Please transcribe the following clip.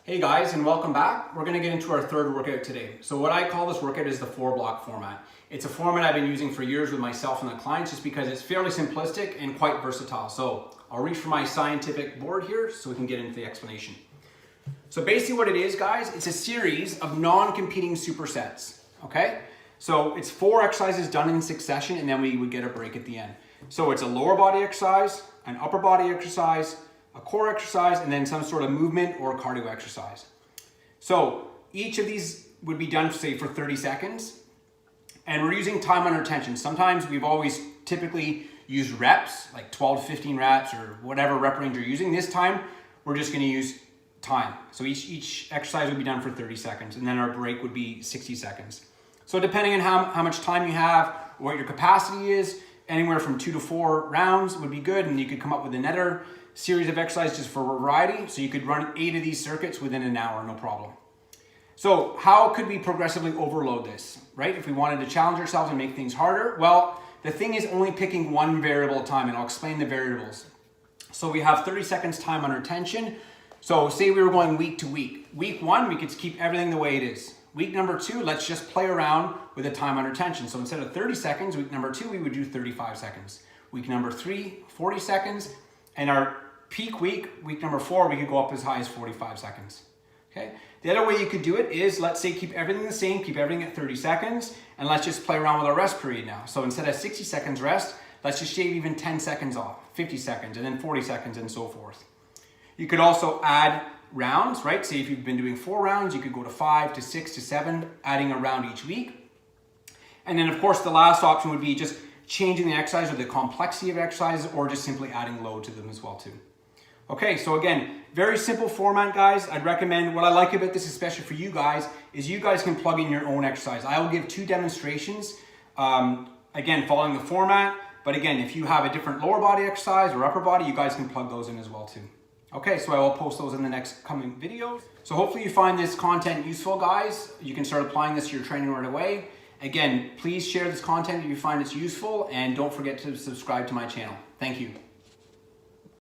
Hey guys, and welcome back. We're going to get into our third workout today. So what I call this workout is the 4-block format. It's a format I've been using for years with myself and the clients just because it's fairly simplistic and quite versatile. So I'll reach for my scientific board here so we can get into the explanation. So basically what it is, guys, it's a series of non-competing supersets, okay? So it's 4 exercises done in succession and then we would get a break at the end. So it's a lower body exercise, an upper body exercise, a core exercise, and then some sort of movement or cardio exercise. So each of these would be done, say, for 30 seconds. And we're using time under tension. Sometimes we've always typically used reps, like 12 to 15 reps or whatever rep range you're using. This time, we're just gonna use time. So each exercise would be done for 30 seconds, and then our break would be 60 seconds. So depending on how much time you have, what your capacity is, anywhere from 2 to 4 rounds would be good, and you could come up with another series of exercises just for variety. So you could run 8 of these circuits within an hour, no problem. So how could we progressively overload this, right? If we wanted to challenge ourselves and make things harder, well, the thing is only picking one variable at a time, and I'll explain the variables. So we have 30 seconds time under tension. So say we were going week to week. Week 1, we could keep everything the way it is. Week number 2, let's just play around with the time under tension. So instead of 30 seconds, week number 2, we would do 35 seconds. Week number 3, 40 seconds. And our peak week, week number 4, we could go up as high as 45 seconds. Okay. The other way you could do it is, let's say, keep everything the same, keep everything at 30 seconds, and let's just play around with our rest period now. So instead of 60 seconds rest, let's just shave even 10 seconds off, 50 seconds, and then 40 seconds, and so forth. You could also add rounds, right? Say if you've been doing 4 rounds, you could go to 5 to 6 to 7, adding a round each week. And then, of course, the last option would be just changing the exercise or the complexity of exercises, or just simply adding load to them as well too. Okay, so again, very simple format, guys. I'd recommend, what I like about this, especially for you guys, is you guys can plug in your own exercise. I will give 2 demonstrations, again, following the format. But again, if you have a different lower body exercise or upper body, you guys can plug those in as well too. Okay, so I will post those in the next coming videos. So hopefully you find this content useful, guys. You can start applying this to your training right away. Again, please share this content if you find it's useful, and don't forget to subscribe to my channel. Thank you.